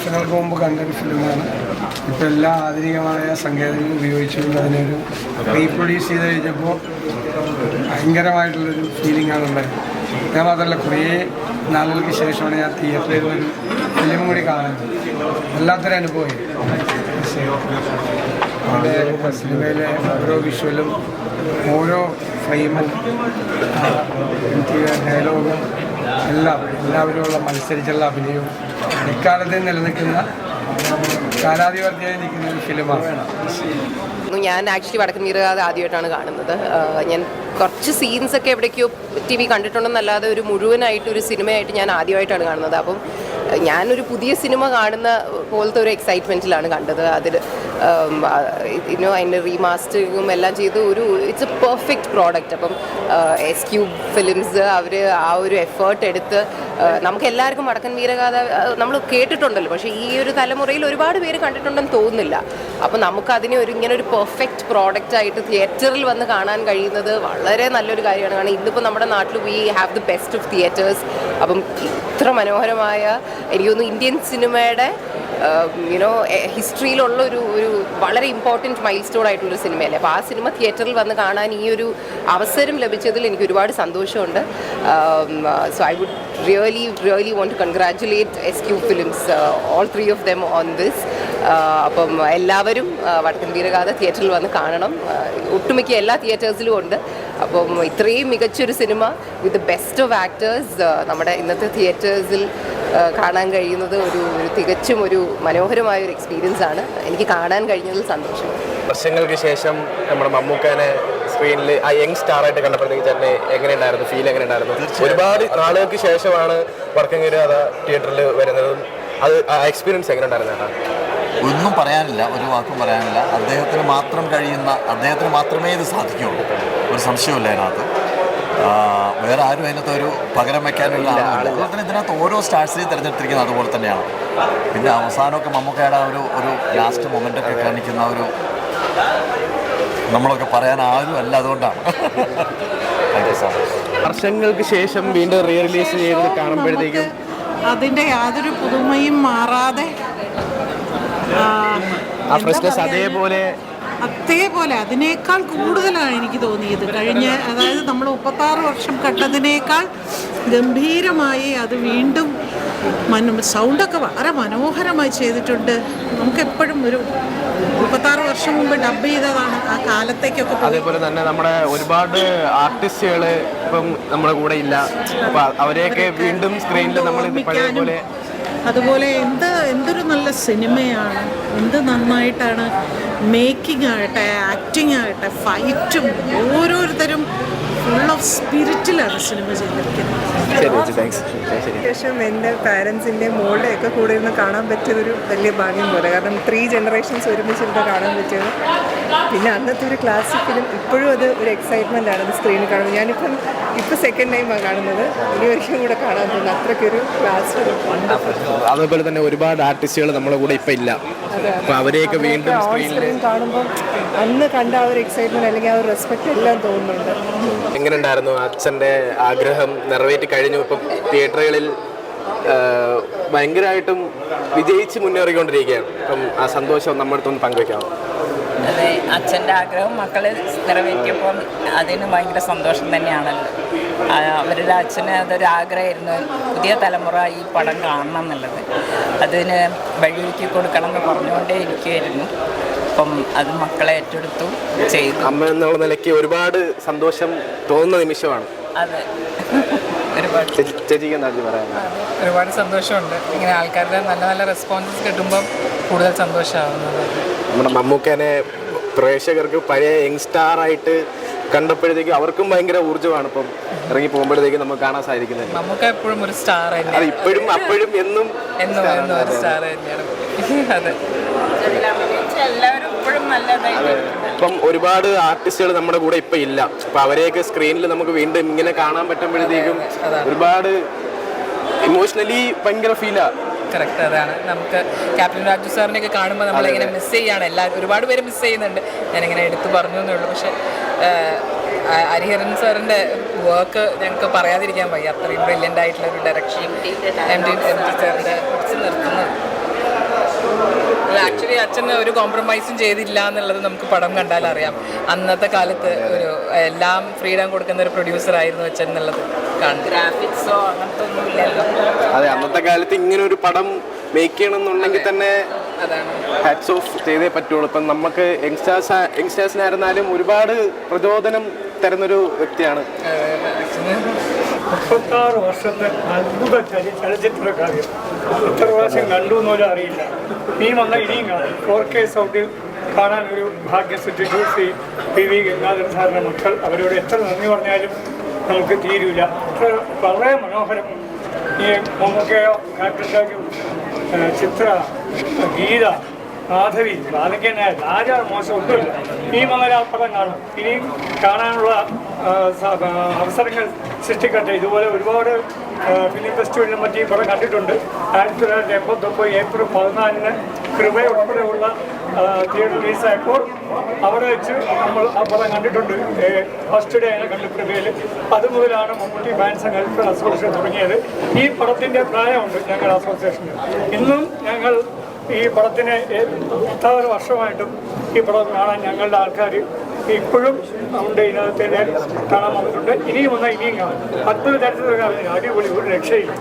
വർഷങ്ങൾക്ക് മുമ്പ് കണ്ടൊരു ഫിലിമാണ്. ഇപ്പോൾ എല്ലാ ആധുനികമായ സങ്കേതങ്ങളും ഉപയോഗിച്ചുകൊണ്ട് അതിനൊരു റീപ്രൊഡ്യൂസ് ചെയ്ത് കഴിഞ്ഞപ്പോൾ ഭയങ്കരമായിട്ടുള്ളൊരു ഫീലിംഗാണ് ഉണ്ടായത്. ഞാൻ മാത്രമല്ല, കുറേ നാളുകൾക്ക് ശേഷമാണ് ഞാൻ തിയേറ്ററിൽ ഒരു ഫിലിം കൂടി കാണുന്നത്. വല്ലാത്തൊരു അനുഭവമായി. അവിടെ സിനിമയിലെ ഓരോ വിഷ്വലും ഓരോ ഫ്രെയിമും ഡയലോഗും എല്ലാവരുമുള്ള മത്സരിച്ചുള്ള അഭിനയവും എക്കാലത്തെ നിലനിൽക്കുന്ന കാലാധിപത്യമായി നിൽക്കുന്ന ഒരു ഫിലിമാണ്. ഞാൻ ആക്ച്വലി വടക്കൻ വീരഗാഥ ആദ്യമായിട്ടാണ് കാണുന്നത്. ഞാൻ കുറച്ച് സീൻസൊക്കെ എവിടേക്കോ TV കണ്ടിട്ടുണ്ടെന്നല്ലാതെ ഒരു മുഴുവനായിട്ട് ഒരു സിനിമയായിട്ട് ഞാൻ ആദ്യമായിട്ടാണ് കാണുന്നത്. അപ്പം ഞാനൊരു പുതിയ സിനിമ കാണുന്ന പോലത്തെ ഒരു എക്സൈറ്റ്മെൻറ്റിലാണ് കണ്ടത്. അതിൽ അതിൻ്റെ റീമാസ്റ്ററിങ്ങും എല്ലാം ചെയ്ത് ഇറ്റ്സ് എ പെർഫെക്റ്റ് പ്രോഡക്റ്റ്. അപ്പം SQ ഫിലിംസ് അവർ ആ ഒരു എഫേർട്ട് എടുത്ത് നമുക്ക് എല്ലാവർക്കും വടക്കൻ വീരഗാഥ നമ്മൾ കേട്ടിട്ടുണ്ടല്ലോ, പക്ഷേ ഈ ഒരു തലമുറയിൽ ഒരുപാട് പേര് കണ്ടിട്ടുണ്ടെന്ന് തോന്നുന്നില്ല. അപ്പം നമുക്കതിനെ ഇങ്ങനെ ഒരു പെർഫെക്റ്റ് പ്രോഡക്റ്റായിട്ട് തിയേറ്ററിൽ വന്ന് കാണാൻ കഴിയുന്നത് വളരെ നല്ലൊരു കാര്യമാണ്. കാരണം ഇന്നിപ്പോൾ നമ്മുടെ നാട്ടിൽ we have the best of theatres. അപ്പം ഇത്ര മനോഹരമായ എനിക്ക് തോന്നുന്നു ഇന്ത്യൻ സിനിമയുടെ ഹിസ്റ്ററിയിലുള്ള ഒരു വളരെ ഇമ്പോർട്ടൻറ്റ് മൈൽ സ്റ്റോൺ ആയിട്ടുള്ളൊരു സിനിമയല്ലേ. അപ്പോൾ ആ സിനിമ തിയേറ്ററിൽ വന്ന് കാണാൻ ഈ ഒരു അവസരം ലഭിച്ചതിൽ എനിക്ക് ഒരുപാട് സന്തോഷമുണ്ട്. So I would really want to congratulate SQ films, all 3 of them on this. അപ്പം എല്ലാവരും വടക്കൻ വീരഗാഥ തിയേറ്ററിൽ വന്ന് കാണണം. ഒട്ടുമിക്ക എല്ലാ തിയേറ്റേഴ്സിലും ഉണ്ട്. അപ്പം ഇത്രയും മികച്ചൊരു cinema with the best of actors നമ്മുടെ ഇന്നത്തെ തിയേറ്റേഴ്സിൽ കാണാൻ കഴിയുന്നത് ഒരു തികച്ചും ഒരു മനോഹരമായ ഒരു എക്സ്പീരിയൻസ് ആണ്. എനിക്ക് കാണാൻ കഴിഞ്ഞതിൽ സന്തോഷം. വർഷങ്ങൾക്ക് ശേഷം നമ്മുടെ മമ്മൂക്കാനെ സ്ക്രീനിൽ ആ യങ് സ്റ്റാറായിട്ട് കണ്ടപ്പോഴത്തേക്ക് തന്നെ എങ്ങനെയുണ്ടായിരുന്നു, ഫീൽ എങ്ങനെയുണ്ടായിരുന്നു? ഒരുപാട് നാളുകൾക്ക് ശേഷമാണ് വടക്കൻ വീരഗാഥ തിയേറ്ററിൽ വരുന്നതും. അത് ആ എക്സ്പീരിയൻസ് എങ്ങനെ ഉണ്ടായിരുന്നു ചേട്ടാ? ഒന്നും പറയാനില്ല, ഒരു വാക്കും പറയാനില്ല. അദ്ദേഹത്തിന് മാത്രമേ ഇത് സാധിക്കുകയുള്ളൂ, ഒരു സംശയമില്ല അതിനകത്ത്. വേറെ ആരും അതിനകത്ത് ഒരു പകരം വയ്ക്കാനുള്ള ആളില്ല. അതുപോലെ തന്നെ ഇതിനകത്ത് ഓരോ സ്റ്റാർസിനെയും തിരഞ്ഞെടുത്തിരിക്കുന്നത് അതുപോലെ തന്നെയാണ്. പിന്നെ അവസാനമൊക്കെ മമ്മൂക്കയുടെ ഒരു ലാസ്റ്റ് മൊമെൻ്റൊക്കെ കാണിക്കുന്ന നമ്മളൊക്കെ പറയാൻ ആരും അല്ല, അതുകൊണ്ടാണ്. വർഷങ്ങൾക്ക് ശേഷം വീണ്ടും റീ റിലീസ് ചെയ്ത് കാണുമ്പോഴത്തേക്കും അതിൻ്റെ യാതൊരു പുതുമയും മാറാതെ ആ ഫ്രഷ്നെസ് അതേപോലെ അതിനേക്കാൾ കൂടുതലാണ് എനിക്ക് തോന്നിയത്. അതായത് നമ്മൾ 36 വർഷം കണ്ടതിനേക്കാൾ ഗംഭീരമായി അത് വീണ്ടും സൗണ്ടൊക്കെ വളരെ മനോഹരമായി ചെയ്തിട്ടുണ്ട്. നമുക്കെപ്പോഴും ഒരു 36 വർഷം മുമ്പ് ഡബ് ചെയ്തതാണ് ആ കാലത്തേക്കൊക്കെ. അതേപോലെ തന്നെ നമ്മുടെ ഒരുപാട് ആർട്ടിസ്റ്റുകൾ ഇപ്പം നമ്മുടെ കൂടെ ഇല്ല. അപ്പം അവരെയൊക്കെ വീണ്ടും സ്ക്രീനിൽ നമ്മൾ പഴയപോലെ അതുപോലെ എന്തൊരു നല്ല സിനിമയാണ്, എന്ത് നന്നായിട്ടാണ് മേക്കിംഗ് ആകട്ടെ, ആക്ടിങ് ആകട്ടെ, ഫൈറ്റും ഓരോരുത്തരും ഫുൾ ഓഫ് സ്പിരിറ്റിലാണ് സിനിമ ചെയ്തിരിക്കുന്നത്. ശേഷം എൻ്റെ പാരൻസിൻ്റെ മോളുടെയൊക്കെ കൂടെ ഇരുന്ന് കാണാൻ പറ്റിയതൊരു വലിയ ഭാഗ്യം പോലെ. കാരണം 3 ജനറേഷൻസ് ഒരുമിച്ചിരുന്ന് കാണാൻ പറ്റിയത്. പിന്നെ അന്നത്തെ ഒരു ക്ലാസിക് ഫിലിം ഇപ്പോഴും അത് ഒരു എക്സൈറ്റ്മെൻ്റ് ആണ് അത് സ്ക്രീനിൽ കാണുന്നത്. ഞാനിപ്പം സെക്കൻഡ് ടൈമാണ് കാണുന്നത്. ഇനി ഒരിക്കലും കൂടെ കാണാൻ തോന്നുന്നു, അത്രയ്ക്കൊരു ക്ലാസ്. അതേപോലെ തന്നെ ഒരുപാട് ആർട്ടിസ്റ്റുകൾ നമ്മുടെ കൂടെ ഇപ്പം ഇല്ല. അപ്പോൾ അവരെയൊക്കെ വീണ്ടും സ്ക്രീൻ കാണുമ്പോൾ അന്ന് കണ്ട ആ ഒരു എക്സൈറ്റ്മെൻറ്റ് അല്ലെങ്കിൽ ആ ഒരു റെസ്പെക്റ്റ് എല്ലാം തോന്നുന്നുണ്ട്. എങ്ങനെ ഉണ്ടായിരുന്നു? അച്ഛൻ്റെ ആഗ്രഹം നിറവേറ്റി കഴിഞ്ഞു. ഇപ്പം തിയേറ്ററുകളിൽ ഭയങ്കരമായിട്ടും വിജയിച്ച് മുന്നേറിക്കൊണ്ടിരിക്കുകയാണ്. അപ്പം ആ സന്തോഷം നമ്മുടെ അടുത്തൊന്ന് പങ്കുവയ്ക്കാമോ? അതെ, അച്ഛൻ്റെ ആഗ്രഹം മക്കൾ നിറവേറ്റിയപ്പം അതിന് ഭയങ്കര സന്തോഷം തന്നെയാണല്ലോ. അവരുടെ അച്ഛന് അതൊരു ആഗ്രഹമായിരുന്നു, പുതിയ തലമുറ ഈ പടം കാണണം എന്നുള്ളത്. അതിന് വഴിയൊരുക്കി കൊടുക്കണം എന്ന് പറഞ്ഞുകൊണ്ടേ ഇരിക്കുമായിരുന്നു. അപ്പം അത് മക്കളെ ഏറ്റെടുത്തു ചെയ്തു. അമ്മ എന്നുള്ള നിലയ്ക്ക് ഒരുപാട് സന്തോഷം തോന്നുന്ന നിമിഷമാണ്. അതെ, ഒരുപാട്. ചേച്ചിക്ക് എന്താ പറയാം? ഒരുപാട് സന്തോഷമുണ്ട്. ഇങ്ങനെ ആൾക്കാരുടെ നല്ല നല്ല റെസ്പോൺസസ് കിട്ടുമ്പം കൂടുതൽ സന്തോഷമാവുന്നത്. നമ്മുടെ മമ്മൂക്കനെ പ്രേക്ഷകർക്ക് പഴയ യങ്സ്റ്റാറായിട്ട് കണ്ടപ്പോഴത്തേക്കും അവർക്കും ഭയങ്കര ഊർജ്ജമാണ്. ഇപ്പം ഇറങ്ങി പോകുമ്പോഴത്തേക്കും നമുക്ക് കാണാൻ സാധിക്കുന്നത്. മമ്മൂക്ക എപ്പോഴും ഒരു സ്റ്റാർ തന്നെയാണ്. അത് ഇപ്പോഴും അപ്പോഴും എന്നും ഒരു സ്റ്റാർ തന്നെയാണ്. അതെ, എല്ലാവരും ഇപ്പോഴും നല്ലതായിട്ട്. ഇപ്പം ഒരുപാട് ആർട്ടിസ്റ്റുകൾ നമ്മുടെ കൂടെ ഇപ്പം ഇല്ല. അപ്പം അവരെയൊക്കെ സ്ക്രീനിൽ നമുക്ക് വീണ്ടും ഇങ്ങനെ കാണാൻ പറ്റുമ്പോഴത്തേക്കും ഒരുപാട് ഇമോഷണലി ഭയങ്കര ഫീലാണ്. കറക്റ്റ്, അതാണ്. നമുക്ക് ക്യാപ്റ്റൻ രാജു സാറിനെയൊക്കെ കാണുമ്പോൾ നമ്മളിങ്ങനെ മിസ് ചെയ്യാണ്. ഒരുപാട് പേര് മിസ് ചെയ്യുന്നുണ്ട്. ഞാനിങ്ങനെ എടുത്തു പറഞ്ഞു എന്നേ ഉള്ളൂ. പക്ഷേ ഹരിഹരൻ സാറിൻ്റെ വർക്ക് ഞങ്ങൾക്ക് പറയാതിരിക്കാൻ വയ്യ. അത്രയും ബ്രില്യൻ്റ് ആയിട്ടുള്ള ഒരു ഡയറക്ഷൻ എം ടി സാറിൻ്റെ പിടിച്ച് നിർത്തുന്നത് ആക്ച്വലി അച്ഛൻ ഒരു കോംപ്രമൈസും ചെയ്തില്ല എന്നുള്ളത് നമുക്ക് പടം കണ്ടാൽ അറിയാം. അന്നത്തെ കാലത്ത് ഒരു എല്ലാം ഫ്രീഡം കൊടുക്കുന്ന ഒരു പ്രൊഡ്യൂസർ ആയിരുന്നു അച്ഛൻ എന്നുള്ളത് കാണും. ഗ്രാഫിക്സോ അങ്ങനത്തെ ഒന്നും ഇല്ലല്ലോ. അതെ, അന്നത്തെ കാലത്ത് ഇങ്ങനെ ഒരു പടം മേക്ക് ചെയ്യണമെന്നുണ്ടെങ്കിൽ തന്നെ ഹാറ്റ്സ് ഓഫ് ചെയ്തേ പറ്റുള്ളൂ. ഇപ്പം നമുക്ക് യങ്സ്റ്റേഴ്സിനായിരുന്നാലും ഒരുപാട് പ്രചോദനം തരുന്നൊരു വ്യക്തിയാണ്. 36 വർഷത്തെ അത്ഭുത ചലച്ചിത്രകാര്യം എത്ര പ്രാവശ്യം കണ്ടു എന്നൊരു അറിയില്ല. ഇനിയും വന്നാൽ ഇനിയും കാണും. 4K സൗണ്ടിൽ കാണാൻ ഒരു ഭാഗ്യം സൃഷ്ടിച്ചു ശ്രീ PV ഗംഗാധരൻ സാറിൻ്റെ മക്കൾ. അവരോട് എത്ര നന്ദി പറഞ്ഞാലും നമുക്ക് തീരൂല. അത്ര വളരെ മനോഹരം. ഈ മമ്മൂക്കയോ ക്യാപ്റ്റൻ രാജു, ചിത്ര, ഗീത, മാധവി, ബാലകൻ നായർ, ആരാ മോശം ഒന്നുമില്ല. ഈ പടം കാണും. ഇനിയും കാണാനുള്ള അവസരങ്ങൾ സൃഷ്ടിക്കട്ടെ. ഇതുപോലെ ഒരുപാട് ഫിലിം ഫെസ്റ്റിവലിനെ പറ്റി പടം കണ്ടിട്ടുണ്ട്. 1989 ഏപ്രിൽ 14 കൃപ ഉൾപ്പെടെയുള്ള തിയേറ്റർ റിലീസായപ്പോൾ അവിടെ വെച്ച് നമ്മൾ ആ പടം കണ്ടിട്ടുണ്ട്. ഫസ്റ്റ് ഡേ ആണ് കണ്ടു കൃപയിൽ. അതുമുതലാണ് Mammootty fans and welfare association തുടങ്ങിയത്. ഈ പടത്തിൻ്റെ പ്രായമുണ്ട് ഞങ്ങളുടെ അസോസിയേഷന്. ഇന്നും ഞങ്ങൾ ഈ പടത്തിന് 10 വർഷമായിട്ടും ഈ പടം കാണാൻ ഞങ്ങളുടെ ആൾക്കാർ ഇപ്പോഴും ഉണ്ട്. ഇതിനകത്ത് കാണാൻ വന്നിട്ടുണ്ട്. ഇനിയും വന്നാൽ ഇനിയും കാണാം. 10 തരത്തിലുള്ള അടിപൊളി, ഒരു രക്ഷയില്ല.